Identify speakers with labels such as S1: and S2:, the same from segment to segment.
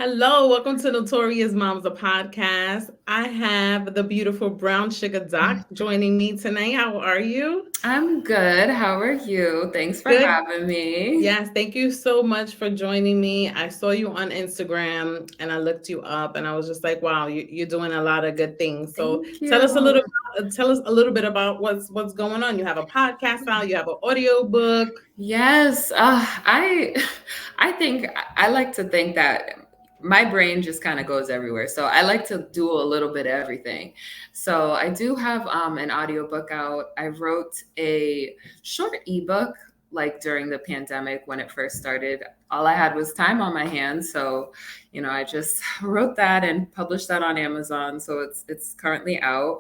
S1: Hello, welcome to Notorious Momz, the podcast. I have the beautiful brown sugar doc joining me tonight. How are you?
S2: I'm good. How are you? Thanks for
S1: Good.
S2: having me.
S1: Yes, thank you so much for joining me. I saw you on Instagram and I looked you up and I was just like, wow, you're doing a lot of good things. So
S2: Thank
S1: tell us a little
S2: you.
S1: tell us a little bit about what's going on. You have a podcast out, you have an audio book.
S2: Yes, I think I like to think that my brain just kind of goes everywhere. So I like to do a little bit of everything. So I do have an audiobook out. I wrote a short ebook like during the pandemic when it first started. All I had was time on my hands, so I just wrote that and published that on Amazon. So it's currently out.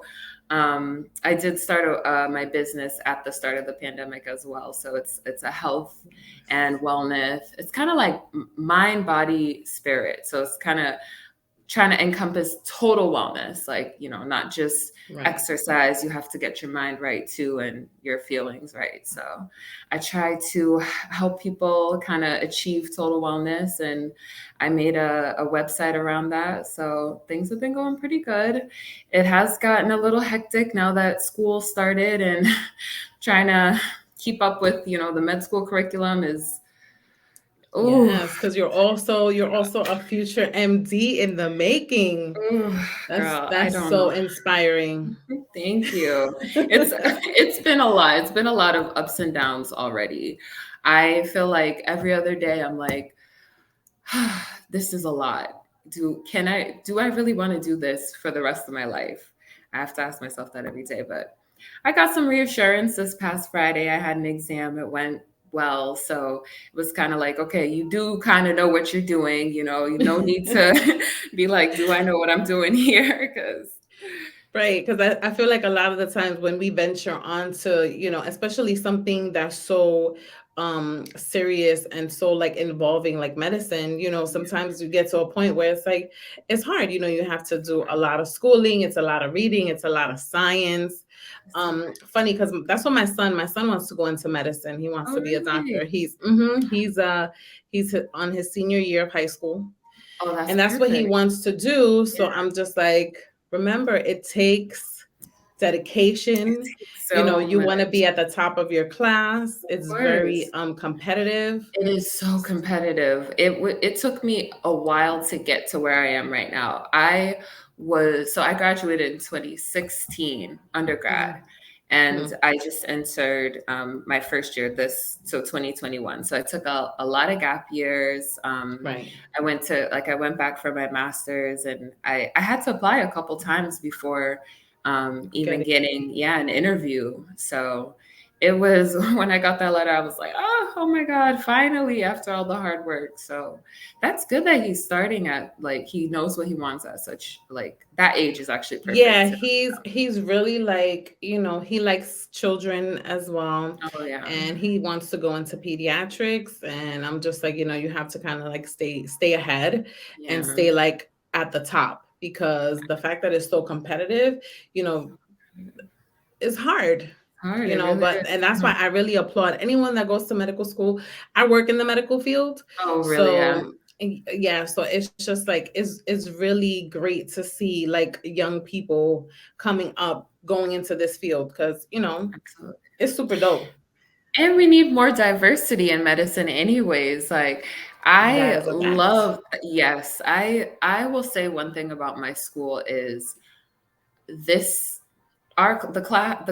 S2: I did start my business at the start of the pandemic as well. So it's a health and wellness. It's kind of like mind, body, spirit. So it's kind of trying to encompass total wellness, like, not just
S1: Right.
S2: exercise. You have to get your mind right too and your feelings right. So I try to help people kind of achieve total wellness, and I made a website around that. So things have been going pretty good. It has gotten a little hectic now that school started, and trying to keep up with, the med school curriculum is, oh,
S1: Yes, because you're also a future MD in the making. That's
S2: girl, I
S1: that's
S2: don't
S1: so
S2: know.
S1: inspiring.
S2: Thank you. It's been a lot. It's been a lot of ups and downs already. I feel like every other day I'm like, this is a lot. Do I really want to do this for the rest of my life? I have to ask myself that every day, but I got some reassurance this past Friday. I had an exam. It went well. So it was kind of like, okay, you do kind of know what you're doing. You no need to be like, do I know what I'm doing here? Because
S1: Right, because I feel like a lot of the times when we venture onto, especially something that's so serious and so like involving like medicine, sometimes you get to a point where it's like it's hard, you have to do a lot of schooling, it's a lot of reading, it's a lot of science. Funny because that's what my son wants to go into medicine. He wants
S2: oh,
S1: to be a
S2: really?
S1: doctor. He's on his senior year of high school,
S2: Oh, that's
S1: and that's what he
S2: perfect.
S1: wants to do.
S2: Yeah,
S1: So I'm just like, remember, it takes
S2: it
S1: dedication.
S2: takes so
S1: You want to
S2: much.
S1: be at the top of your class.
S2: Of
S1: It's very
S2: course.
S1: competitive.
S2: It is so competitive. It took me a while to get to where I am right now. I graduated in 2016 undergrad,
S1: Mhm.
S2: and
S1: Mhm.
S2: I just entered my first year, so 2021. So I took a lot of gap years.
S1: Right.
S2: I went back for my master's, and I had to apply a couple times before even
S1: Get it.
S2: getting, yeah, an interview. So it was when I got that letter, I was like, oh my God, finally, after all the hard work. So that's good that he's starting at, like, he knows what he wants at such, like, that age is actually
S1: Yeah,
S2: perfect.
S1: he's really like, he likes children as well.
S2: Oh, yeah.
S1: And he wants to go into pediatrics. And I'm just like, you have to kind of like stay ahead and
S2: Yeah.
S1: stay like at the top, because the fact that it's so competitive, you know, is hard.
S2: Hard. It really
S1: But
S2: is.
S1: and that's why I really applaud anyone that goes to medical school. I work in the medical field.
S2: Oh, really? Yeah.
S1: So yeah, so it's just like it's really great to see like young people coming up going into this field, because
S2: Absolutely.
S1: it's super dope.
S2: And we need more diversity in medicine anyways. Like,
S1: That
S2: I
S1: is a fact.
S2: love, yes, I will say one thing about my school is this the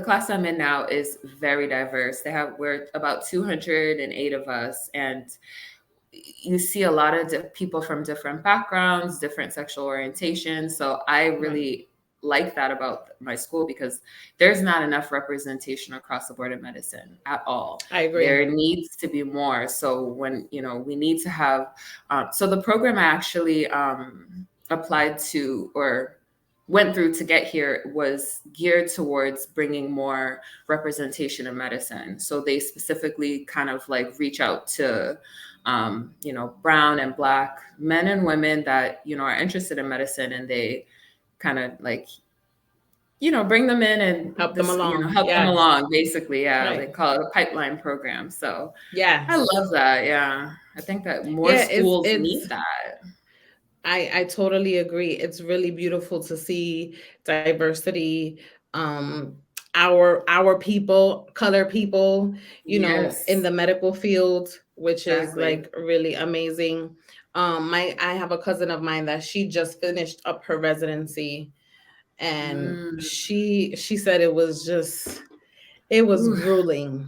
S2: class I'm in now is very diverse. We're about 208 of us, and you see a lot of people from different backgrounds, different sexual orientations. So I
S1: Right.
S2: really like that about my school, because there's not enough representation across the board in medicine at all.
S1: I agree.
S2: There needs to be more. So when, we need to have, so the program I actually applied to, or went through to get here, was geared towards bringing more representation in medicine. So they specifically kind of like reach out to brown and black men and women that, are interested in medicine, and they kind of like, bring them in and
S1: Help them along.
S2: help them
S1: Yes.
S2: along, basically. Yeah. They
S1: Right.
S2: call it a pipeline program. So I
S1: Yes.
S2: love that. Yeah. I think that more
S1: Yeah, it's
S2: schools
S1: it's
S2: need that.
S1: I totally agree. It's really beautiful to see diversity, um, our people, color people, in
S2: Yes,
S1: the medical field, which is
S2: exactly.
S1: like really amazing. My I have a cousin of mine that she just finished up her residency, and
S2: Mm.
S1: she said it was
S2: Ooh.
S1: grueling.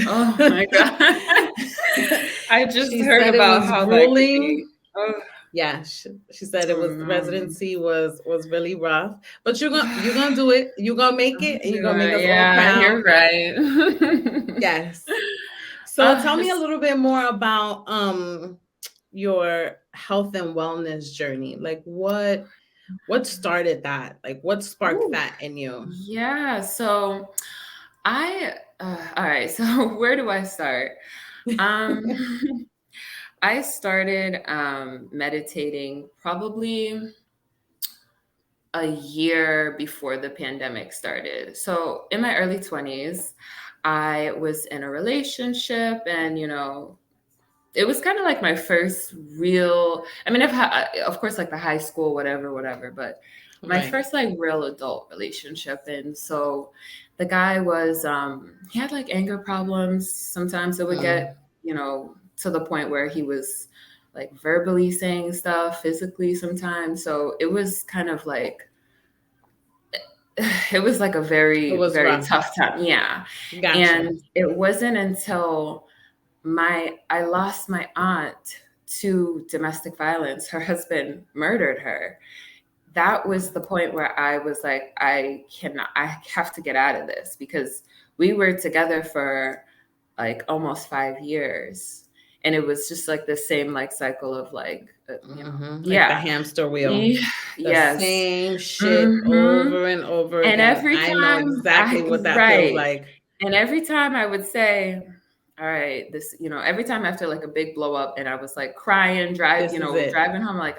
S2: Oh my God. I just
S1: She
S2: heard
S1: said it
S2: about
S1: was
S2: how that could
S1: grueling.
S2: be. Oh,
S1: Yeah, she said it was
S2: um,
S1: residency was really rough, but you're gonna do it. You're gonna make it, and you're gonna make us all
S2: yeah,
S1: proud.
S2: you're right.
S1: Yes. So tell me a
S2: It's
S1: little bit more about your health and wellness journey. Like what started that? Like what sparked
S2: Ooh,
S1: that in you?
S2: yeah. So all right. So where do I start? Um, I started meditating probably a year before the pandemic started. So in my early 20s, I was in a relationship and, it was kind of like my first real, I mean, of course, like the high school, whatever, but my
S1: Right.
S2: first like real adult relationship. And so the guy was, he had like anger problems. Sometimes it would
S1: Mm.
S2: get, to the point where he was like verbally saying stuff, physically sometimes. So it was kind of like, it was like a
S1: It
S2: very,
S1: was
S2: very
S1: rough.
S2: tough time. Yeah.
S1: Gotcha.
S2: And it wasn't until I lost my aunt to domestic violence. Her husband murdered her. That was the point where I was like, I have to get out of this because we were together for like almost 5 years. And it was just like the same like cycle of like,
S1: Like the
S2: yeah,
S1: hamster wheel.
S2: yeah,
S1: The
S2: yes.
S1: same shit
S2: Hmm.
S1: over and over
S2: And
S1: again.
S2: every
S1: I know
S2: time
S1: exactly what that feels
S2: right.
S1: like.
S2: And every time I would say, all right, every time after like a big blow up and I was like crying,
S1: This is it.
S2: driving home, like,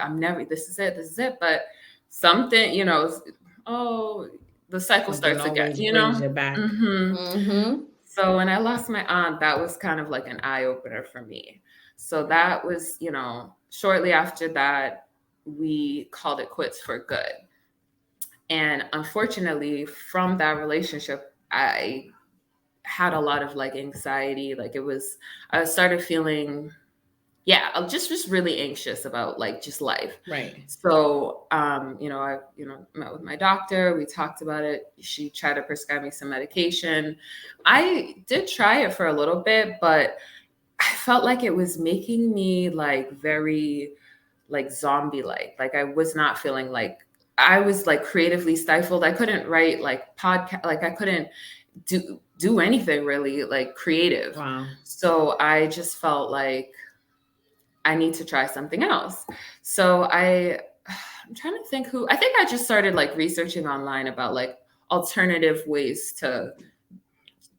S2: this is it. But something, oh, the cycle
S1: Something
S2: starts again,
S1: always brings you back.
S2: hmm
S1: Mm-hmm.
S2: So when I lost my aunt, that was kind of like an eye opener for me. So that was, shortly after that, we called it quits for good. And unfortunately, from that relationship, I had a lot of like anxiety. I started feeling, yeah, I'm just really anxious about like just life.
S1: Right.
S2: So, I, met with my doctor. We talked about it. She tried to prescribe me some medication. I did try it for a little bit, but I felt like it was making me like very like zombie like I was not feeling like I was like creatively stifled. I couldn't write like podcast, like I couldn't do anything really like creative.
S1: Wow.
S2: So I just felt like I need to try something else. So I'm trying to think who. I think I just started like researching online about like alternative ways to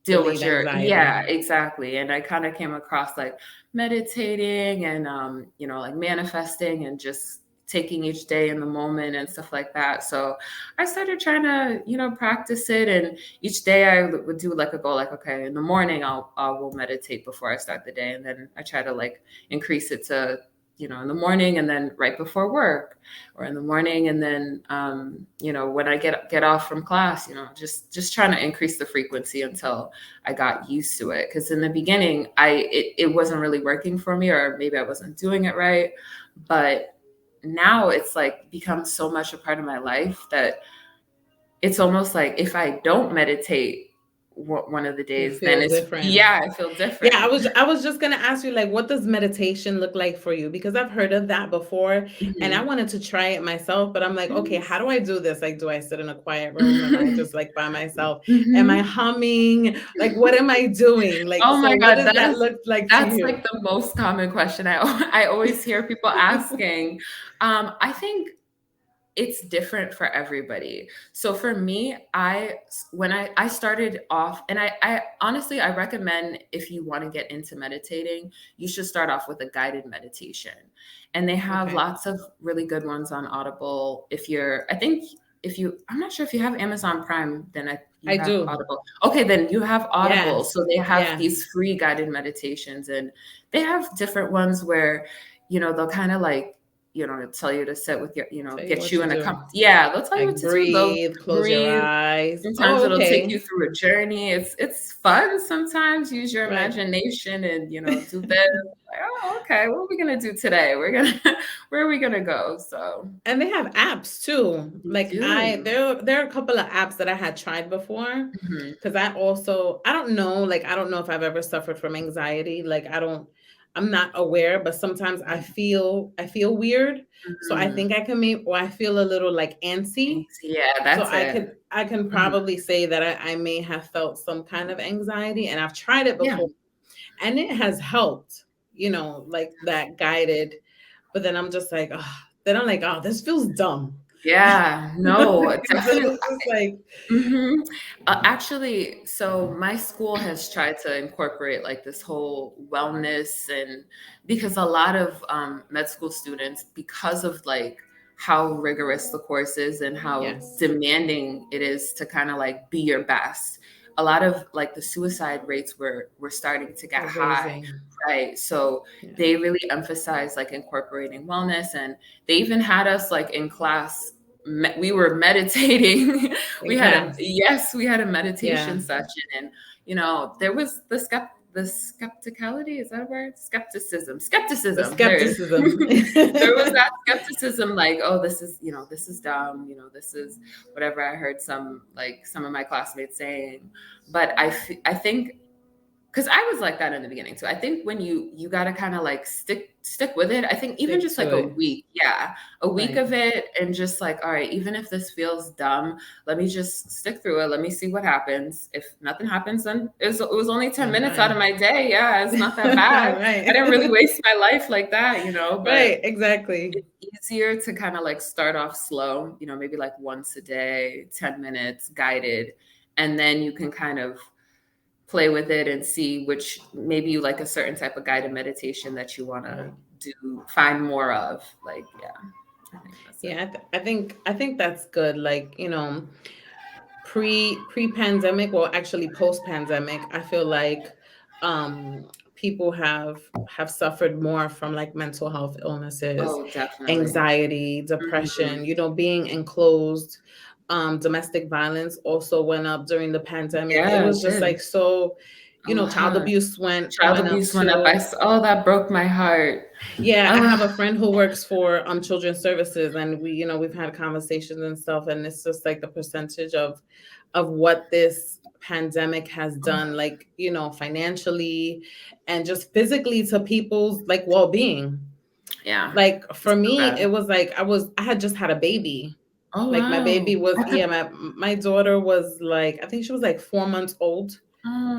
S2: deal
S1: Relieve
S2: with your,
S1: anxiety.
S2: yeah, exactly. And I kind of came across like meditating and like manifesting and just taking each day in the moment and stuff like that. So I started trying to practice it, and each day I would do like a goal, like, okay, in the morning I will meditate before I start the day, and then I try to like increase it to in the morning and then right before work, or in the morning and then when I get off from class, just trying to increase the frequency until I got used to it. Because in the beginning, it wasn't really working for me, or maybe I wasn't doing it right. But now it's like become so much a part of my life that it's almost like if I don't meditate one of the
S1: You
S2: days, then
S1: feel
S2: it's,
S1: different.
S2: yeah, I feel
S1: Yeah,
S2: different.
S1: I was just gonna ask you, like, what does meditation look like for you? Because I've heard of that before, and I
S2: Mhm.
S1: wanted to try it myself, but I'm like, okay, how
S2: Yes.
S1: do I do this? Like, do I sit in a quiet room? Am I just like by myself? Am I
S2: Mhm.
S1: humming? Like, what am I doing? Like,
S2: Oh
S1: so
S2: my
S1: what
S2: God,
S1: does that look like to
S2: that's like
S1: you?
S2: the most common question I always hear people asking. I think it's different for everybody. So for me, when I started off, and I honestly I recommend, if you want to get into meditating, you should start off with a guided meditation. And they have
S1: Okay,
S2: lots of really good ones on Audible. I think if you I'm not sure if you have Amazon Prime, then you
S1: I
S2: have
S1: do.
S2: Audible. Okay, then you have Audible.
S1: Yes,
S2: So they have
S1: yes.
S2: these free guided meditations, and they have different ones where they'll kind of like tell you to sit with your,
S1: Tell you
S2: get
S1: what
S2: you
S1: to
S2: in a
S1: do.
S2: yeah, they'll tell you what
S1: Like
S2: to do. They'll
S1: breathe, close your
S2: breathe.
S1: eyes.
S2: Sometimes
S1: Oh,
S2: it'll take you
S1: okay.
S2: through a journey. It's fun sometimes. Use your
S1: Right.
S2: imagination and, do this. Like, oh, okay, what are we gonna do today? We're gonna where are we gonna go? So
S1: And they have apps too.
S2: they
S1: Like
S2: do.
S1: there are a couple of apps that I had tried before
S2: Hmm.
S1: because I don't know, like I don't know if I've ever suffered from anxiety. Like I'm not aware, but sometimes I feel weird. So I
S2: Hmm.
S1: think I can make or I feel a little like antsy.
S2: Yeah,
S1: So
S2: that's it.
S1: I can
S2: Hmm.
S1: probably say that I may have felt some kind of anxiety and I've tried it
S2: Yeah.
S1: before and it has helped, like that guided. But then I'm just like, oh, then I'm like, oh, this feels dumb.
S2: Yeah, no,
S1: Then
S2: definitely.
S1: it's just like,
S2: Hmm. Actually, so my school has tried to incorporate like this whole wellness, and because a lot of med school students, because of like how rigorous the course is and how
S1: yes,
S2: demanding it is to kind of like be your best, a lot of like the suicide rates were starting to get
S1: we're
S2: high,
S1: raising.
S2: right? So
S1: Yeah,
S2: they really emphasize like incorporating wellness, and they even had us like in class we were meditating.
S1: in class.
S2: We had a
S1: Yeah,
S2: meditation session, and there was the skepticality, is that a word?
S1: the
S2: Skepticism.
S1: skepticism.
S2: There was that skepticism, like, oh, this is dumb, this is whatever I heard some of my classmates saying. But I think, because I was like that in the beginning too. I think when you got to kind of like stick with it. I think even
S1: Stick
S2: just
S1: to
S2: like a
S1: it.
S2: week, yeah, a week
S1: Right,
S2: of it, and just like, all right, even if this feels dumb, let me just stick through it. Let me see what happens. If nothing happens, then it was only 10 minutes out
S1: bye.
S2: of my day. Yeah, it's not that bad. I
S1: Right.
S2: didn't really waste my life like that, but
S1: Right, exactly.
S2: it's easier to kind of like start off slow, maybe like once a day, 10 minutes guided, and then you can kind of play with it and see which, maybe you like a certain type of guided meditation that you want to
S1: Right.
S2: find more of, like, yeah, I think that's it.
S1: Yeah, I think that's good. Like, pre-pandemic, well actually post-pandemic, I feel like people have suffered more from like mental health illnesses,
S2: Oh, definitely.
S1: anxiety,
S2: Hmm.
S1: depression, being enclosed. Domestic violence also went up during the pandemic. It
S2: Yeah, it
S1: was just
S2: did
S1: like so,
S2: a
S1: child
S2: lot.
S1: abuse went
S2: Child
S1: went up
S2: abuse went up.
S1: too.
S2: Oh, that broke my heart.
S1: Yeah, I
S2: Oh,
S1: have a friend who works for children's services, and we've had conversations and stuff, and it's just like the percentage of what this pandemic has done, like, financially and just physically to people's like well-being.
S2: yeah,
S1: Like for
S2: it's so
S1: me,
S2: bad.
S1: it was like I had just had a baby.
S2: Oh,
S1: Like my
S2: wow.
S1: baby was,
S2: At
S1: yeah,
S2: the
S1: my daughter was like, I think she was like 4 months old.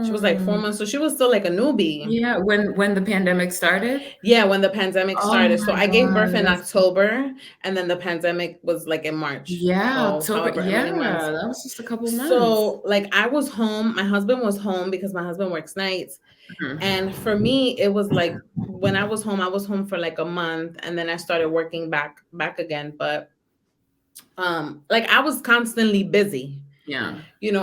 S1: She was like four
S2: oh,
S1: months, so she was still like a newbie.
S2: yeah, when the pandemic started.
S1: Yeah, when the pandemic
S2: Oh
S1: started. So
S2: my
S1: I gave
S2: God,
S1: birth in
S2: that's
S1: October and then the pandemic was like in March.
S2: yeah,
S1: So
S2: October.
S1: however
S2: Yeah,
S1: many months.
S2: that was just a couple months.
S1: So like I was home, my husband was home because my husband works nights.
S2: Mhm.
S1: And for me, it was like when I was home for like a month and then I started working back again. But like I was constantly busy.
S2: Yeah,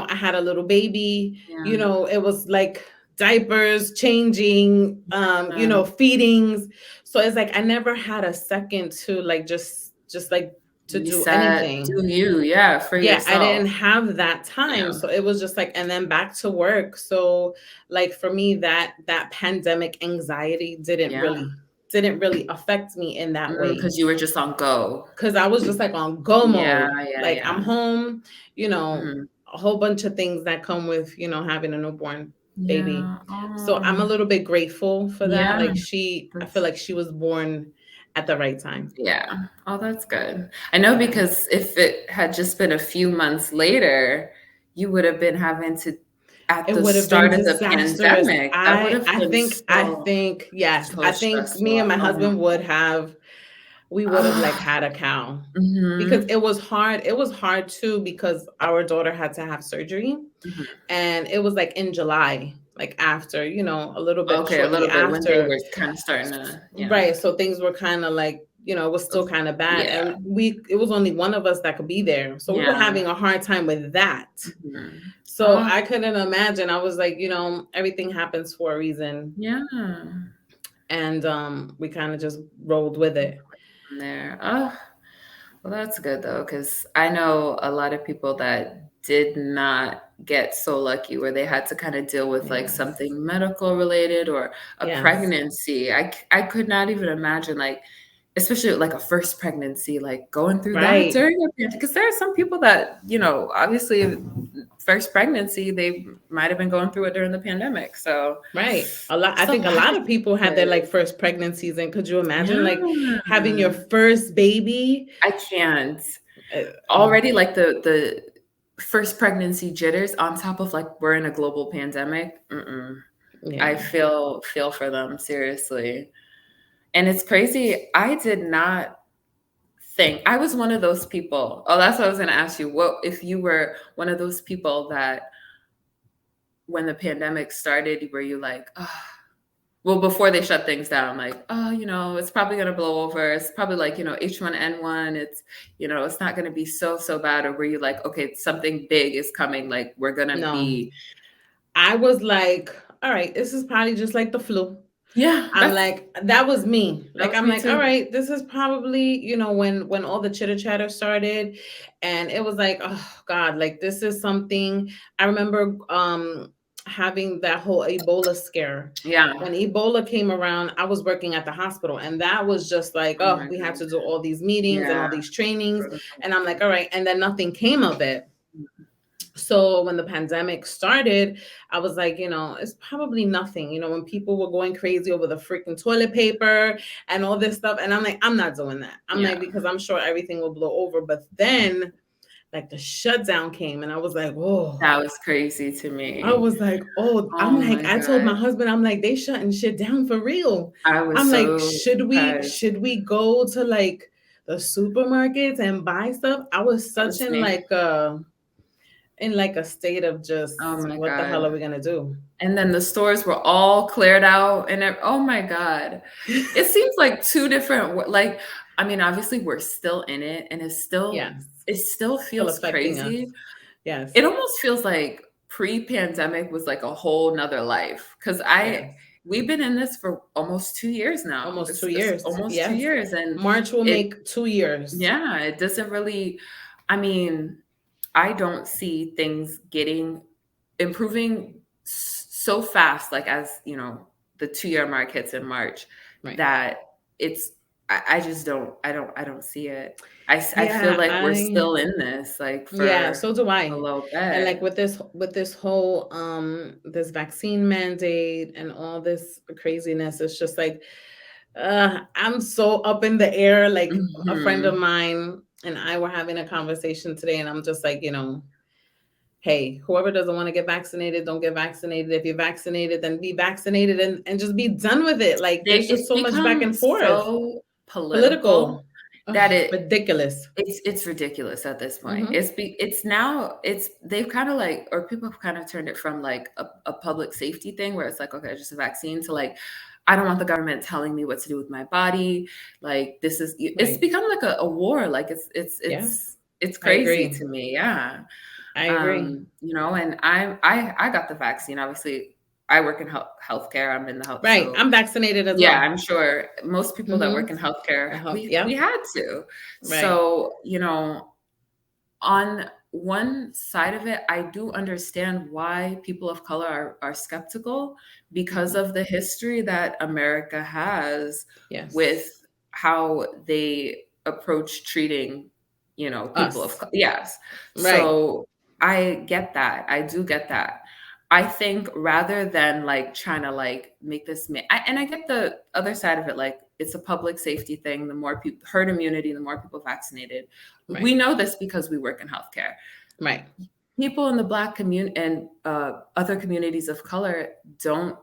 S1: I had a little baby,
S2: yeah,
S1: it was like diapers changing,
S2: yeah.
S1: feedings. So it's like I never had a second to like just like to do
S2: Reset,
S1: anything.
S2: do you? Yeah, for
S1: Yeah, I
S2: yourself.
S1: didn't have that time.
S2: Yeah,
S1: So it was just like, and then back to work. So like for me, that pandemic anxiety
S2: yeah.
S1: didn't really affect me in that way.
S2: Because you were just on go.
S1: Cause I was just like on go
S2: Yeah,
S1: mode.
S2: yeah,
S1: Like I'm
S2: yeah.
S1: home,
S2: Hmm.
S1: a whole bunch of things that come with, having a newborn baby.
S2: Yeah.
S1: So I'm a
S2: Oh,
S1: little bit grateful for that.
S2: yeah.
S1: Like I feel
S2: That's
S1: like she was born at the right time.
S2: yeah. Oh, that's good. I know,
S1: Yeah.
S2: because if it had just been a few months later, you would have been having to, at
S1: It
S2: the
S1: would have been
S2: start of the
S1: disastrous.
S2: pandemic, that would
S1: I
S2: have
S1: I
S2: been
S1: think I think yes.
S2: so
S1: I think me and
S2: stressful.
S1: my
S2: Oh my.
S1: husband we would have like
S2: Ah.
S1: had a cow. Because
S2: Mhm.
S1: it was hard. It was hard too because our daughter had to have surgery
S2: Mhm.
S1: and it was like in July, like after, a little bit
S2: Okay, a
S1: shortly
S2: little bit when they
S1: after.
S2: were kind of starting to, yeah.
S1: Right. So things were kind of like, it was still kind of bad.
S2: Yeah,
S1: And it was only one of us that could be there. So we were
S2: yeah.
S1: having a hard time with that.
S2: Mhm.
S1: So
S2: Oh,
S1: I couldn't imagine. I was like, everything happens for a reason.
S2: yeah.
S1: And we kind of just rolled with it.
S2: there. Oh, well, that's good though, because I know a lot of people that did not get so lucky where they had to kind of deal with like
S1: Yes.
S2: something medical related or a
S1: Yes.
S2: pregnancy. I could not even imagine, like, especially like a first pregnancy, like going through that
S1: Right.
S2: during a pandemic. Because there are some people that, obviously first pregnancy, they might have been going through it during the pandemic. So
S1: Right. I
S2: it's a
S1: think a
S2: lot
S1: lot
S2: of
S1: of people had their like
S2: changes.
S1: first pregnancies, and could you imagine
S2: Yeah.
S1: like having your first baby?
S2: I can't.
S1: Oh,
S2: Already like the first pregnancy jitters on top of like we're in a global pandemic. Mm-mm. I
S1: yeah.
S2: feel for them, seriously. And it's crazy. I did not think I was one of those people. Oh, that's what I was going to ask you. What if you were one of those people that when the pandemic started, were you like, oh, well, before they shut things down, like, oh, it's probably going to blow over. It's probably like, H1N1. It's not going to be so bad. Or were you like, okay, something big is coming. Like, we're going to
S1: No.
S2: be,
S1: I was like, all right, this is probably just like the flu.
S2: yeah,
S1: I'm like, that was me.
S2: that
S1: Like,
S2: was
S1: I'm
S2: me
S1: like, all
S2: too.
S1: right, this is probably, when all the chitter chatter started, and it was like, oh God, like this is something. I remember having that whole Ebola scare.
S2: Yeah.
S1: When Ebola came around, I was working at the hospital, and that was just like,
S2: Oh
S1: oh,
S2: my
S1: we had
S2: God.
S1: to do all these meetings and
S2: Yeah.
S1: all these trainings. And I'm like, all right, and then nothing came of it. So when the pandemic started, I was like, it's probably nothing. When people were going crazy over the freaking toilet paper and all this stuff, and I'm like, I'm not doing that. I'm
S2: Yeah.
S1: like, because I'm sure everything will blow over. But then like the shutdown came, and I was like, oh.
S2: That was crazy to
S1: I
S2: me.
S1: was like, oh, I'm
S2: Oh
S1: like,
S2: my
S1: I told my
S2: God.
S1: husband, I'm like, they shutting shit down for real.
S2: I was
S1: I'm like,
S2: so
S1: should
S2: surprised.
S1: we go to like the supermarkets and buy stuff? I was
S2: That
S1: such
S2: was me.
S1: in like a state of just
S2: Oh my
S1: what the hell are
S2: God.
S1: we gonna do?
S2: And then the stores were all cleared out oh my God. It seems like two different like, I mean, obviously we're still in it and
S1: Yes,
S2: it still
S1: still
S2: feels
S1: affecting us.
S2: crazy.
S1: Yes,
S2: It almost feels like pre-pandemic was like a whole nother life.
S1: yes.
S2: We've been in this for almost 2 years now.
S1: Almost two
S2: It's
S1: years.
S2: almost two
S1: Yes,
S2: years. And
S1: March will
S2: it,
S1: make 2 years.
S2: yeah, it doesn't really, I mean, I don't see things improving so fast, like as the 2 year mark hits in March,
S1: Right.
S2: that it's I just I don't see it. I feel
S1: Yeah,
S2: like we're
S1: I
S2: still in this like
S1: yeah,
S2: for
S1: so do
S2: a
S1: I.
S2: little
S1: And like
S2: bit.
S1: with this whole this vaccine mandate and all this craziness, it's just like I'm so up in the air. Like a friend of
S2: Hmm.
S1: mine and I were having a conversation today, and I'm just like, hey, whoever doesn't want to get vaccinated, don't get vaccinated. If you're vaccinated, then be vaccinated, and just be done with it. Like there's just
S2: It's
S1: so much back
S2: become
S1: and forth.
S2: so political
S1: Political.
S2: that
S1: Ugh, ridiculous.
S2: it's ridiculous at this point.
S1: Hmm.
S2: It's now it's they've kind of like, or people have kind of turned it from like a public safety thing where it's like, okay, just a vaccine, to like, I don't want the government telling me what to do with my body. Like it's
S1: Right.
S2: become like a war. Like
S1: Yes,
S2: it's
S1: I
S2: crazy
S1: agree.
S2: to me. Yeah.
S1: I agree.
S2: And I got the vaccine. Obviously, I work in healthcare. I'm in the health,
S1: Right.
S2: so
S1: I'm vaccinated as
S2: yeah,
S1: well.
S2: I'm sure most people that
S1: Hmm.
S2: work in healthcare,
S1: I hope.
S2: we
S1: Yeah.
S2: had to.
S1: Right.
S2: So, on one side of it, I do understand why people of color are skeptical because
S1: Mhm.
S2: of the history that America has with
S1: Yes.
S2: how they approach treating, people of
S1: Us.
S2: yes.
S1: Right.
S2: So I get that. I do get that. I think rather than like trying to like make this, and I get the other side of it, like it's a public safety thing. The more people, herd immunity, the more people vaccinated. We
S1: Right.
S2: know this because we work in healthcare.
S1: Right.
S2: People in the Black community and other communities of color don't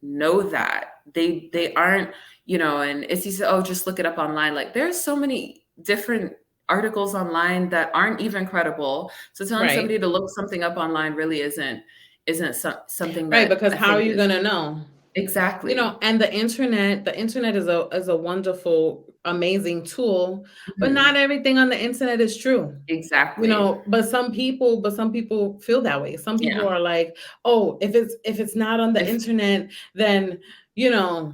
S2: know that. They
S1: Right.
S2: aren't, and it's easy. Oh, just look it up online. Like there's so many different articles online that aren't even credible. So telling
S1: Right.
S2: somebody to look something up online really isn't something
S1: Right.
S2: that
S1: Because
S2: I
S1: how are
S2: think
S1: you
S2: is
S1: gonna know?
S2: exactly.
S1: And the internet is a wonderful, amazing tool, but
S2: Mhm.
S1: not everything on the internet is true.
S2: Exactly.
S1: But some people feel that way. Some people
S2: Yeah.
S1: are like, oh, if it's not on the
S2: If
S1: internet, then you know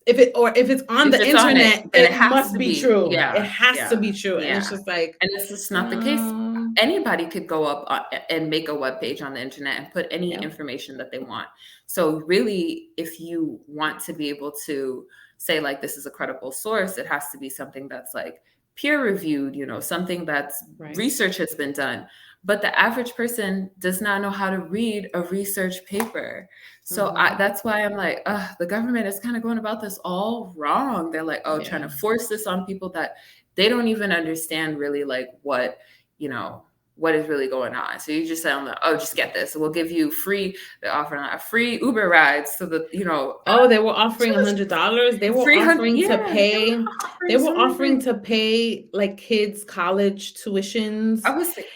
S1: if it's on
S2: If
S1: the
S2: it's on it,
S1: internet,
S2: then it
S1: it
S2: has
S1: must
S2: to
S1: be
S2: be.
S1: true. It
S2: Yeah,
S1: has to
S2: yeah,
S1: be true. And it's
S2: yeah.
S1: just like,
S2: And it's just not the case.
S1: um,
S2: Anybody could go up and make a web page on the internet and put any
S1: yeah,
S2: information that they want. So really, if you want to be able to say like this is a credible source, it has to be something that's like peer reviewed, something that's
S1: right.
S2: research has been done. But the average person does not know how to read a research paper. So
S1: Hmm.
S2: that's why I'm like, the government is kind of going about this all wrong. They're like, oh, trying
S1: Yeah.
S2: to force this on people that they don't even understand really like you know, what is really going on. So you just tell them, oh, just get this. We'll give you free, they're offering a free Uber rides so that,
S1: Oh, they were offering
S2: just
S1: $100. They were
S2: 300.
S1: offering
S2: Yeah,
S1: to
S2: they
S1: pay.
S2: were
S1: They
S2: offering
S1: were
S2: so many
S1: offering
S2: things.
S1: to pay like kids' college tuitions.
S2: I was like,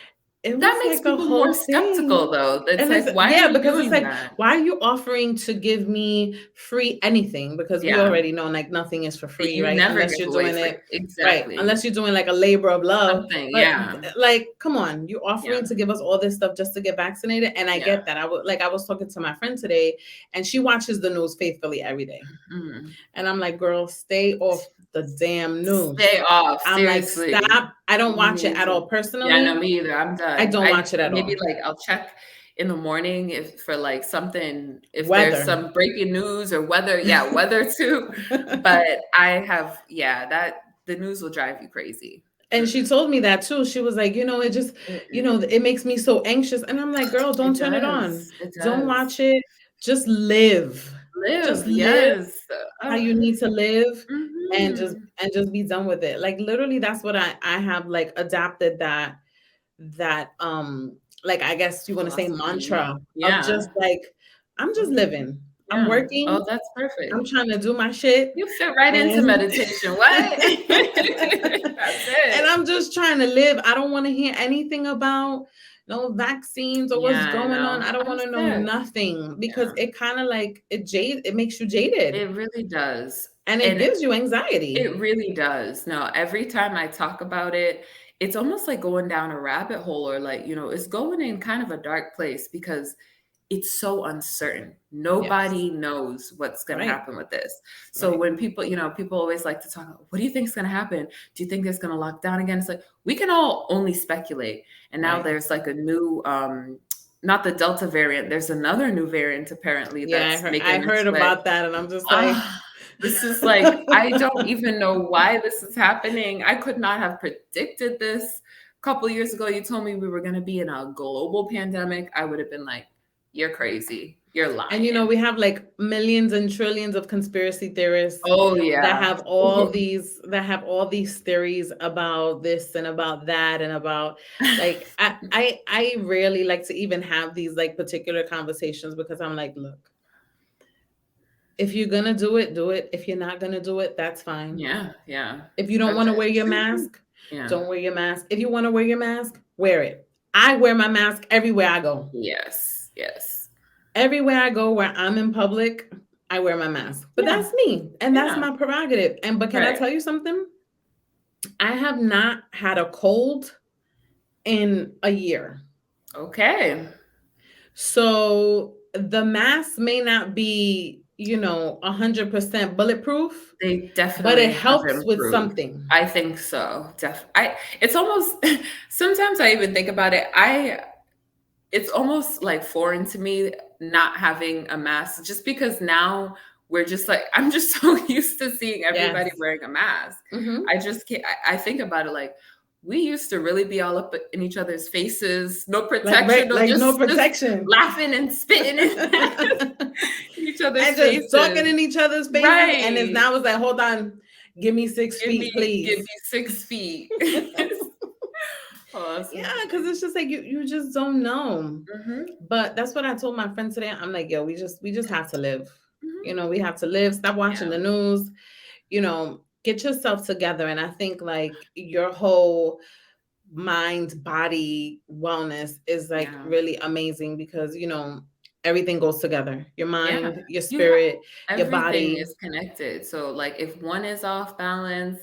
S1: It
S2: that
S1: was
S2: makes
S1: like a
S2: people more
S1: whole thing.
S2: skeptical though. It's
S1: And it's,
S2: like, why are
S1: yeah,
S2: you
S1: because it's
S2: doing
S1: like,
S2: that?
S1: why are you offering to give me free anything? Because we
S2: Yeah.
S1: already know like nothing is for free,
S2: You
S1: right?
S2: never
S1: Unless
S2: give
S1: you're
S2: away
S1: doing
S2: free.
S1: it, right?
S2: Exactly.
S1: Unless you're doing like a labor of love.
S2: Something.
S1: But
S2: Yeah.
S1: like, come on, you're
S2: Yeah.
S1: offering to give us all this stuff just to get vaccinated. And I
S2: Yeah.
S1: get that. I was talking to my friend today, and she watches the news faithfully every day.
S2: Mm.
S1: And I'm like, girl, stay off the damn
S2: Stay
S1: news.
S2: off.
S1: I'm like,
S2: Seriously.
S1: stop. I don't
S2: Me
S1: watch it at
S2: neither.
S1: all
S2: Yeah, no,
S1: personally.
S2: me either. I'm
S1: I
S2: done.
S1: don't
S2: I
S1: watch it at
S2: maybe
S1: all.
S2: like I'll check in the morning if for like something, if there's
S1: Weather.
S2: some breaking news or weather. Yeah, weather too. But yeah, that the news will drive you crazy.
S1: And she
S2: Mm-mm.
S1: told me that too. She was like, it just,
S2: Mm-mm.
S1: it makes me so anxious. And I'm like, girl, don't
S2: It
S1: turn it on.
S2: does. It
S1: Don't
S2: does.
S1: watch it. Just live. Just
S2: Live,
S1: live
S2: yes.
S1: how
S2: Uh,
S1: you need to live, and just
S2: mm-hmm.
S1: be done with it. Like literally that's what I have like adapted that like I guess you want to say
S2: Philosophy.
S1: mantra of
S2: Yeah.
S1: just like I'm just
S2: Mhm.
S1: living. I'm
S2: Yeah.
S1: working.
S2: Oh, that's
S1: I'm
S2: perfect.
S1: trying to do my shit.
S2: You fit right into
S1: And
S2: meditation. What? That's
S1: and
S2: it.
S1: I'm just trying to live. I don't want to hear anything about no vaccines or what's
S2: Yeah, I
S1: going on.
S2: know.
S1: I don't
S2: I'm
S1: want to know
S2: sick.
S1: nothing because
S2: Yeah,
S1: it kind of like it makes you jaded
S2: it really does.
S1: and it
S2: And
S1: gives you anxiety.
S2: it really does. No, every time I talk about it, it's almost like going down a rabbit hole or like, it's going in kind of a dark place because it's so uncertain.
S1: Yes.
S2: Nobody knows what's going to
S1: Right.
S2: happen with this. So
S1: Right.
S2: when people, people always like to talk, what do you think is going to happen? Do you think it's going to lock down again? It's like we can all only speculate. And now
S1: Right.
S2: there's like a new not the Delta variant, there's another new variant apparently
S1: Yeah,
S2: that's
S1: I
S2: making its
S1: heard
S2: way.
S1: about that and I'm just like
S2: Ah, this is like, I don't even know why this is happening. I could not have predicted this. A couple years ago, you told me we were going to be in a global pandemic. I would have been like, you're crazy. You're
S1: and
S2: lying.
S1: we have like millions and trillions of conspiracy theorists
S2: Oh,
S1: that
S2: yeah.
S1: have all these theories about this and about that and about like I rarely like to even have these like particular conversations because I'm like, look, if you're gonna do it, do it. If you're not gonna do it, that's fine.
S2: Yeah, yeah.
S1: If you don't
S2: That's
S1: want to
S2: it.
S1: wear your
S2: True, true.
S1: mask,
S2: Yeah.
S1: don't wear your mask. If you want to wear your mask, wear it. I wear my mask everywhere I go.
S2: Yes, yes.
S1: Everywhere I go where I'm in public, I wear my mask. But
S2: Yeah,
S1: that's me and that's
S2: yeah.
S1: my prerogative. And but can I
S2: Right.
S1: tell you something? I have not had a cold in a year.
S2: Okay.
S1: So the mask may not be, 100% bulletproof,
S2: They
S1: but it
S2: definitely have
S1: helps with
S2: improved.
S1: something.
S2: I think so. It's almost, sometimes I even think about it. It's almost like foreign to me not having a mask just because now we're just like, I'm just so used to seeing everybody
S1: Yes.
S2: wearing a mask.
S1: Hmm.
S2: I just can't. I think about it like we used to really be all up in each other's faces, no
S1: Like
S2: protection,
S1: right,
S2: no
S1: like no
S2: just
S1: protection.
S2: laughing and spitting in each other's
S1: And just talking
S2: faces.
S1: in each other's faces. And it's
S2: Right.
S1: now it's like, hold on, give me six feet,
S2: Give
S1: please.
S2: me 6 feet.
S1: Yeah,
S2: Awesome.
S1: because it's just like you just don't know.
S2: Hmm.
S1: But that's what I told my friend today. I'm like, yo, we just have to live.
S2: Hmm.
S1: We have to live. Stop watching
S2: Yeah.
S1: the news. Get yourself together. And I think like your whole mind, body wellness is like
S2: Yeah.
S1: really amazing because everything goes together. Your
S2: Yeah.
S1: mind, your
S2: You have
S1: spirit, your
S2: everything
S1: body.
S2: is connected. So like if one is off balance,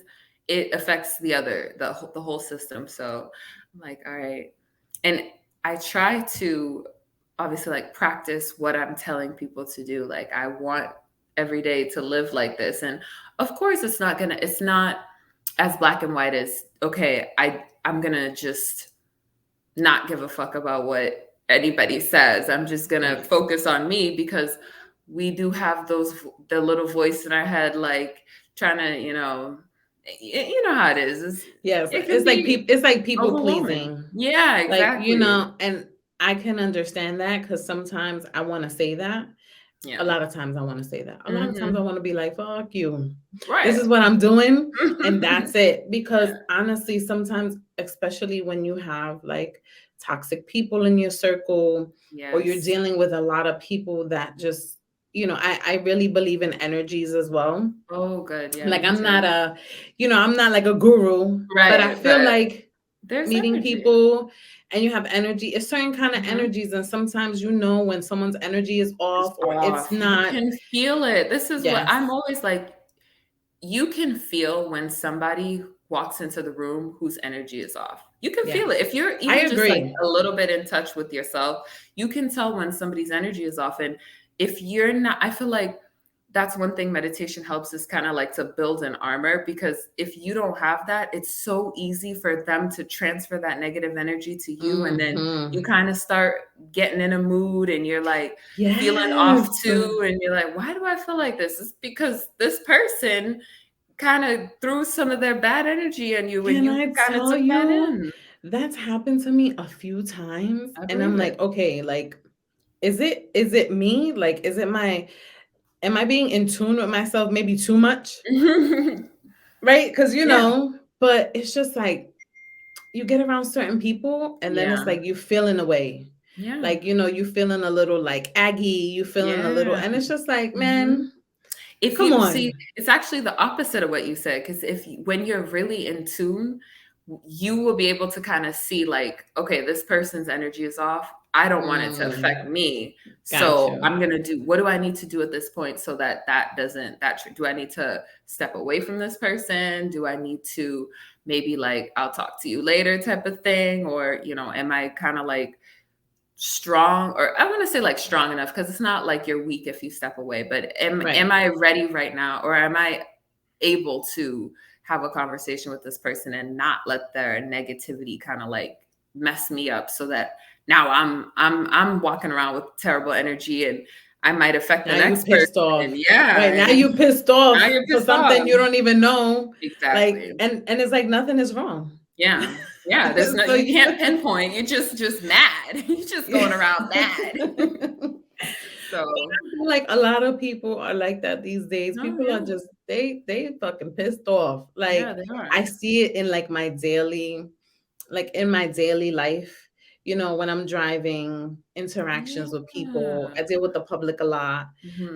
S2: it affects the other, the whole system. So I'm like, all right. And I try to obviously like practice what I'm telling people to do. Like I want every day to live like this. And of course it's not as black and white as, okay, I'm gonna just not give a fuck about what anybody says. I'm just gonna
S1: Right.
S2: focus on me, because we do have the little voice in our head, like trying to, you know how it is.
S1: Yes,
S2: It can be
S1: it's like people
S2: overwhelming.
S1: pleasing.
S2: Yeah,
S1: Like,
S2: exactly.
S1: and I can understand that because sometimes I want to say that. A
S2: Yeah.
S1: lot of times I want to say that. A lot of times I
S2: Hmm.
S1: want to be like, fuck you. This
S2: Right.
S1: is what I'm doing. And that's it. Because honestly, sometimes, especially when you have like toxic people in your circle, or you're
S2: Yes.
S1: dealing with a lot of people that just, I really believe in energies as well.
S2: Oh, good. Yeah,
S1: Like
S2: me
S1: I'm
S2: too.
S1: not I'm not like a guru, but I
S2: Right,
S1: feel
S2: but
S1: like
S2: there's
S1: meeting
S2: energy.
S1: people and you have energy, it's certain kind of
S2: Hmm.
S1: energies, and sometimes when someone's energy is
S2: It's
S1: off or it's
S2: off. You
S1: not.
S2: can feel it. This is what
S1: Yes.
S2: I'm always like. You can feel when somebody walks into the room whose energy is off. You can feel it.
S1: Yes.
S2: If you're
S1: I
S2: even just like
S1: agree.
S2: a little bit in touch with yourself, you can tell when somebody's energy is off. And if you're not, I feel like that's one thing meditation helps, is kind of like to build an armor, because if you don't have that, it's so easy for them to transfer that negative energy to you. And then you
S1: Mhm.
S2: kind of start getting in a mood and you're like feeling off
S1: Yes.
S2: too. And you're like, why do I feel like this? It's because this person kind of threw some of their bad energy on you and
S1: Can
S2: you
S1: I
S2: kind of
S1: tell
S2: took that
S1: you,
S2: in.
S1: that's happened to me a few times,
S2: I
S1: and I'm
S2: believe it.
S1: like, okay, like, is it me? Like, am I being in tune with myself maybe too much? Right? Because
S2: Yeah.
S1: but it's just like you get around certain people and then it's
S2: Yeah.
S1: like you feeling away.
S2: Yeah.
S1: Like, you feeling a little like aggy, you feeling a little,
S2: Yeah.
S1: and it's just like,
S2: Mhm.
S1: man,
S2: If
S1: come
S2: you see,
S1: on.
S2: it's actually the opposite of what you said, because when you're really in tune, you will be able to kind of see, like, okay, this person's energy is off. I don't want it to
S1: Mm,
S2: affect me.
S1: got
S2: So
S1: you.
S2: I'm going to do, what do I need to do at this point so that that doesn't, do I need to step away from this person? Do I need to maybe like, I'll talk to you later type of thing? Or, am I kind of like, strong, or I want to say like strong enough, because it's not like you're weak if you step away, but am
S1: Right.
S2: I ready right now, or am I able to have a conversation with this person and not let their negativity kind of like mess me up, so that now I'm walking around with terrible energy and I might affect the
S1: Now you
S2: next person.
S1: pissed
S2: And
S1: off.
S2: yeah,
S1: Right. Now
S2: and
S1: you pissed
S2: now
S1: off
S2: you're
S1: for
S2: pissed off.
S1: something you don't even know. Like,
S2: Exactly.
S1: and it's like nothing is wrong.
S2: Yeah. Yeah, there's no,
S1: So
S2: you
S1: you
S2: can't pinpoint, you're just mad. You're just going around mad. So,
S1: feel like a lot of people are like that these days.
S2: no,
S1: People are
S2: yeah.
S1: just they fucking pissed off.
S2: Yeah,
S1: Like
S2: they
S1: I
S2: are.
S1: see it in like in my daily life, when I'm driving, interactions with people.
S2: Yeah.
S1: I deal with the public a lot.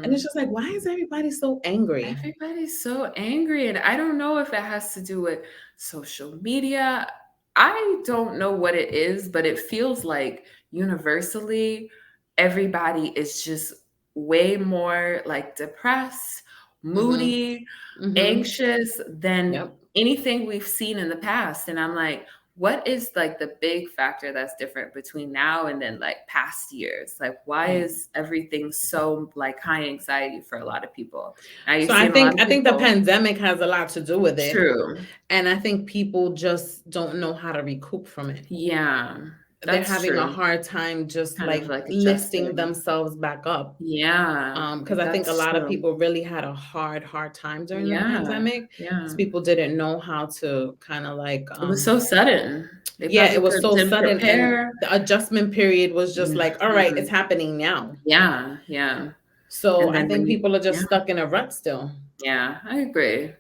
S1: And it's
S2: Mhm.
S1: just like, why is everybody so angry?
S2: Everybody's so angry, and I don't know if it has to do with social media. I don't know what it is, but it feels like universally everybody is just way more like depressed,
S1: Mm-hmm.
S2: moody,
S1: Mm-hmm.
S2: anxious than
S1: Yep.
S2: anything we've seen in the past. And I'm like, what is like the big factor that's different between now and then like past years? Like, why
S1: Right.
S2: is everything so like high anxiety for a lot of people? Now you're
S1: So I
S2: seeing a lot
S1: think
S2: of
S1: I think the
S2: people.
S1: pandemic has a lot to do with it.
S2: True.
S1: And I think people just don't know how to recoup from it.
S2: Yeah,
S1: They're
S2: that's
S1: having a
S2: true.
S1: hard time just
S2: Kind of
S1: like
S2: like
S1: lifting
S2: adjusting.
S1: themselves back up.
S2: Yeah,
S1: Because I think a
S2: that's
S1: lot of
S2: true.
S1: people really had a hard time during the
S2: Yeah,
S1: pandemic because
S2: yeah.
S1: people didn't know how to kind of like,
S2: It was so sudden. They
S1: yeah,
S2: probably
S1: it was so
S2: didn't
S1: sudden, and
S2: prepare.
S1: the adjustment period was just like, all right, it's
S2: Mhm.
S1: happening now.
S2: Yeah, yeah.
S1: So
S2: And
S1: I
S2: then
S1: think
S2: when you,
S1: people are just
S2: yeah,
S1: stuck in a rut still.
S2: yeah, I agree.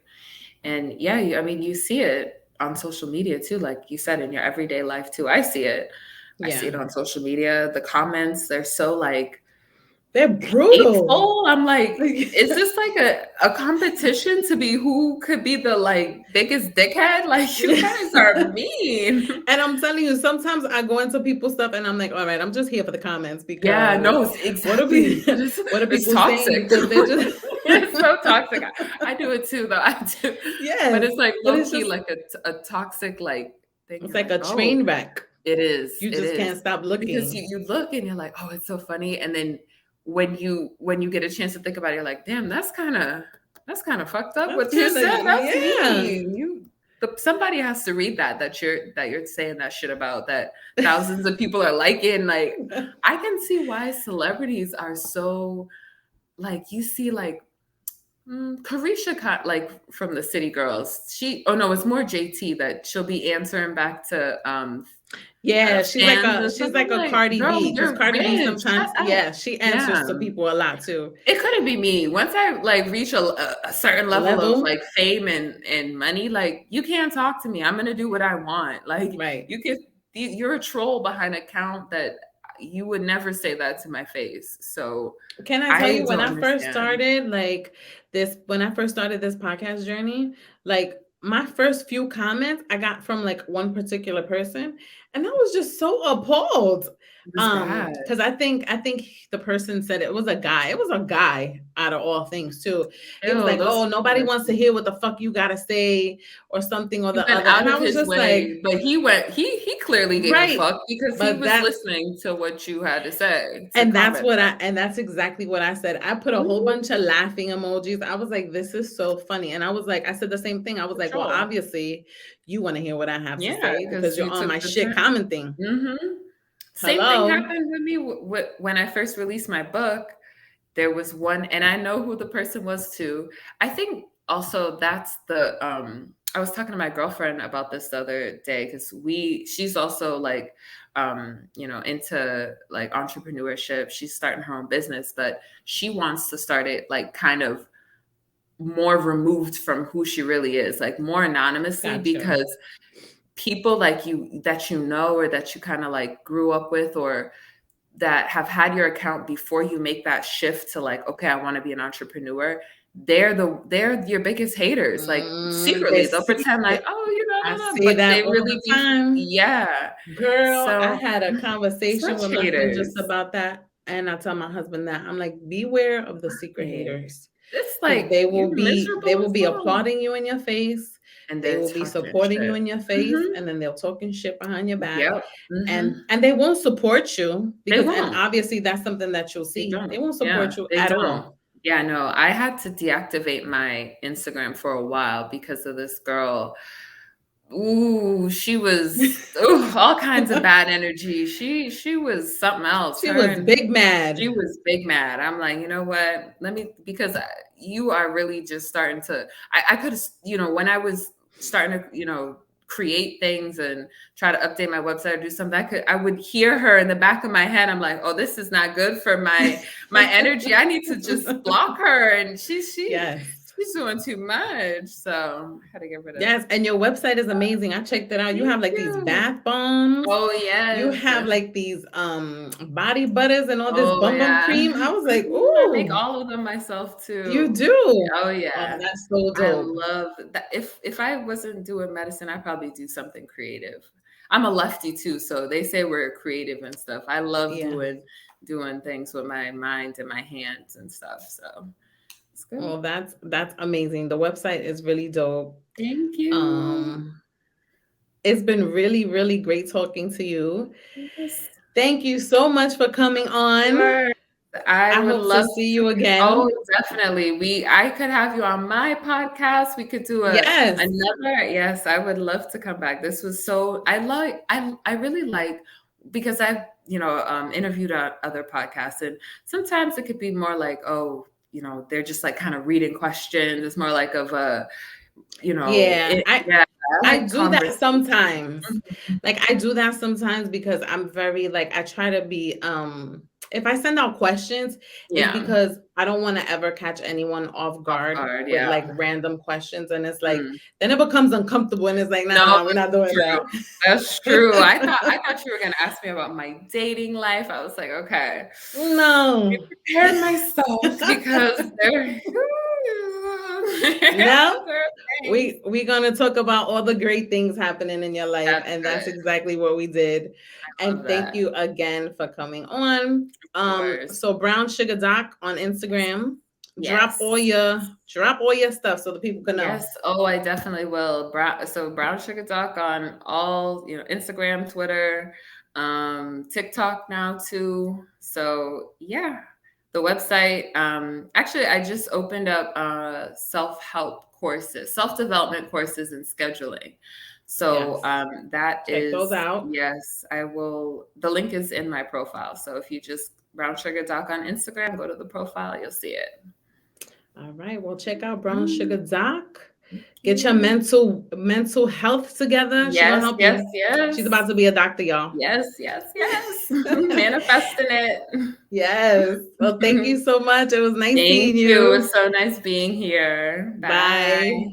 S2: And yeah, I mean, you see it on social media too, like you said, in your everyday life too. I see it. I see
S1: Yeah,
S2: it on social media. The comments, they're so like
S1: they're brutal.
S2: hateful. I'm like, is this like a competition to be who could be the like biggest dickhead? Like, you guys are mean.
S1: And I'm telling you, sometimes I go into people's stuff and I'm like, all right, I'm just here for the comments
S2: Yeah,
S1: because
S2: no,
S1: what are
S2: exactly.
S1: we what are
S2: It's
S1: people saying?
S2: toxic.
S1: Because they're just
S2: It's so toxic. I do it too, though. I do, but
S1: yes,
S2: it's like
S1: but
S2: low
S1: it's
S2: key,
S1: just
S2: like a toxic like thing.
S1: it's
S2: You're
S1: like
S2: like,
S1: a
S2: oh,
S1: train wreck.
S2: it is,
S1: You
S2: it
S1: just
S2: is,
S1: can't stop
S2: because
S1: looking.
S2: you look and you're like, oh, it's so funny, and then when you get a chance to think about it, you're like, damn, that's kind of fucked up
S1: That's
S2: what you
S1: kind of,
S2: said. That's
S1: yeah.
S2: mean. Somebody has to read that you're saying that shit about, that thousands of people are liking. Like, I can see why celebrities are so, like, you see, like, Carisha, like, from the City Girls. Oh no, it's more JT that she'll be answering back to
S1: Yeah,
S2: fans and stuff.
S1: she's like
S2: I'm
S1: a
S2: like,
S1: Cardi
S2: girl,
S1: B, because
S2: you're
S1: Cardi B
S2: rich. Shut
S1: sometimes,
S2: up.
S1: yeah, she answers
S2: Yeah.
S1: to people a lot too.
S2: It couldn't be me. Once I like reach a certain level of
S1: Level,
S2: like fame and money, like, you can't talk to me. I'm gonna do what I want. Like,
S1: right.
S2: you're a troll behind an account that you would never say that to my face. So
S1: Can I tell
S2: I
S1: you, when
S2: don't
S1: I first
S2: understand.
S1: started when I first started this podcast journey, like my first few comments I got from like one particular person, and I was just so appalled.
S2: It was bad.
S1: Because I think the person said it was a guy. It was a guy out of all things too. He was
S2: Ew,
S1: like,
S2: those
S1: "Oh,
S2: people
S1: nobody
S2: are
S1: wants to
S2: so.
S1: hear what the fuck you gotta say," or something or
S2: He
S1: the
S2: went
S1: other.
S2: out
S1: And I
S2: of
S1: was
S2: his
S1: just like,
S2: way, but he clearly gave a
S1: right.
S2: fuck because he
S1: But
S2: was
S1: that's
S2: listening to what you had to say to comment
S1: and that's exactly what I said. I put a whole
S2: on.
S1: bunch of laughing emojis. I was like, this is so funny. And I was like, I said the same thing. I was like, well,
S2: Troll.
S1: obviously you want to hear what I have to
S2: Yeah,
S1: say because
S2: because
S1: you're
S2: you
S1: on
S2: took
S1: my
S2: the
S1: shit
S2: time.
S1: commenting.
S2: Same thing
S1: Hello.
S2: happened with me when I first released my book. There was one, and I know who the person was too. I think also that's the I was talking to my girlfriend about this the other day, because she's also like into like entrepreneurship. She's starting her own business, but she wants to start it like kind of more removed from who she really is, like more anonymously,
S1: Gotcha.
S2: because people like you that you know, or that you kind of like grew up with, or that have had your account before you make that shift to like, okay, I want to be an entrepreneur, they're your biggest haters. Like,
S1: They
S2: secretly they'll
S1: see
S2: pretend like,
S1: it.
S2: oh, you
S1: I
S2: know,
S1: see
S2: but
S1: that
S2: they
S1: all
S2: really
S1: the
S2: be,
S1: time.
S2: yeah.
S1: Girl, I
S2: So
S1: had a conversation
S2: such
S1: with my friend just
S2: haters.
S1: about that. And I tell my husband that I'm like, beware of the secret
S2: Right.
S1: haters.
S2: It's
S1: Because
S2: like, you're
S1: they
S2: miserable
S1: will
S2: as
S1: be
S2: well,
S1: applauding you in your face.
S2: and
S1: They
S2: they're
S1: will be
S2: talking
S1: supporting you
S2: shit.
S1: in your face,
S2: Hmm.
S1: and then they'll talking shit behind your back.
S2: Yep. Hmm.
S1: And they won't support you
S2: They
S1: because, and
S2: won't.
S1: obviously that's something that you'll
S2: They
S1: see. They
S2: don't.
S1: won't
S2: Yeah,
S1: support you
S2: they
S1: at
S2: don't.
S1: all.
S2: Yeah, no, I had to deactivate my Instagram for a while because of this girl. Ooh, she was, all kinds of bad energy. She was something else.
S1: She
S2: Her
S1: was
S2: and
S1: big mad.
S2: She was big mad. I'm like, you know what? Let me, because you are really just starting to. I could have, when I was starting to, create things and try to update my website or do something. I would hear her in the back of my head. I'm like, oh, this is not good for my energy. I need to just block her. And
S1: Yes.
S2: she's doing too much. So I had to get rid of.
S1: Yes, and your website is amazing. I checked it out. You
S2: Thank
S1: have like these
S2: you.
S1: bath bombs.
S2: Oh
S1: You
S2: yes.
S1: have like these body butters and all this
S2: Oh
S1: bum
S2: yeah.
S1: cream. I was like,
S2: I make
S1: "Ooh,
S2: all of them myself
S1: you
S2: too.
S1: do."
S2: Oh
S1: Oh,
S2: yeah.
S1: that's so
S2: I
S1: dope.
S2: love that. If I wasn't doing medicine, I'd probably do something creative. I'm a lefty too, so they say we're creative and stuff. I love
S1: Yeah.
S2: doing things with my mind and my hands and stuff. So it's good.
S1: Well, that's amazing. The website is really dope.
S2: Thank you.
S1: Um, it's been really, really great talking to you.
S2: Yes.
S1: Thank you so much for coming on.
S2: Sure. I
S1: I
S2: would
S1: hope to
S2: love
S1: see
S2: to.
S1: you
S2: Oh,
S1: again.
S2: definitely. I could have you on my podcast. We could do
S1: Yes.
S2: another. Yes, I would love to come back. This was so. I really like, because I've interviewed on other podcasts, and sometimes it could be more like, oh, they're just like kind of reading questions. It's more like of a,
S1: Yeah,
S2: yeah. I
S1: I
S2: like
S1: do that
S2: conversation.
S1: sometimes.
S2: Mhm.
S1: Like I do that sometimes because I'm very like I try to be if I send out questions, it's
S2: Yeah.
S1: because I don't want to ever catch anyone off
S2: Off
S1: guard
S2: guard.
S1: with
S2: Yeah.
S1: like random questions, and it's like
S2: Mm.
S1: then it becomes uncomfortable and it's like
S2: No,
S1: nah, we're not
S2: that's
S1: doing
S2: true.
S1: that.
S2: That's true. I thought you were gonna ask me about my dating life. I was like, okay,
S1: No.
S2: prepare myself because there,
S1: No,
S2: there are things.
S1: we're gonna talk about all the great things happening in your life,
S2: That's
S1: and that's
S2: good.
S1: exactly what we did.
S2: I love
S1: And thank
S2: that.
S1: you again for coming on.
S2: Of course.
S1: So Brown Sugar Doc on Instagram.
S2: Yes.
S1: Drop all your stuff so the people can know.
S2: Yes. Oh, I definitely will. Brown Sugar Doc on all, Instagram, Twitter, TikTok now too. So yeah, The website, actually, I just opened up self-help courses, self-development courses and scheduling. So
S1: Yes.
S2: that
S1: Check those
S2: is,
S1: out.
S2: yes, I will. The link is in my profile. So if you just Brown Sugar Doc on Instagram, go to the profile, you'll see it.
S1: All right. Well, check out Brown Sugar Doc.
S2: Thank
S1: Get your
S2: you.
S1: mental health together. She gonna
S2: Yes,
S1: help
S2: yes,
S1: you. She's
S2: yes.
S1: about to be a doctor, y'all.
S2: Yes, yes, yes. Manifesting it.
S1: Yes. Well, thank you so much. It was nice
S2: Thank
S1: seeing
S2: you.
S1: you.
S2: It's so nice being here. Bye.
S1: Bye.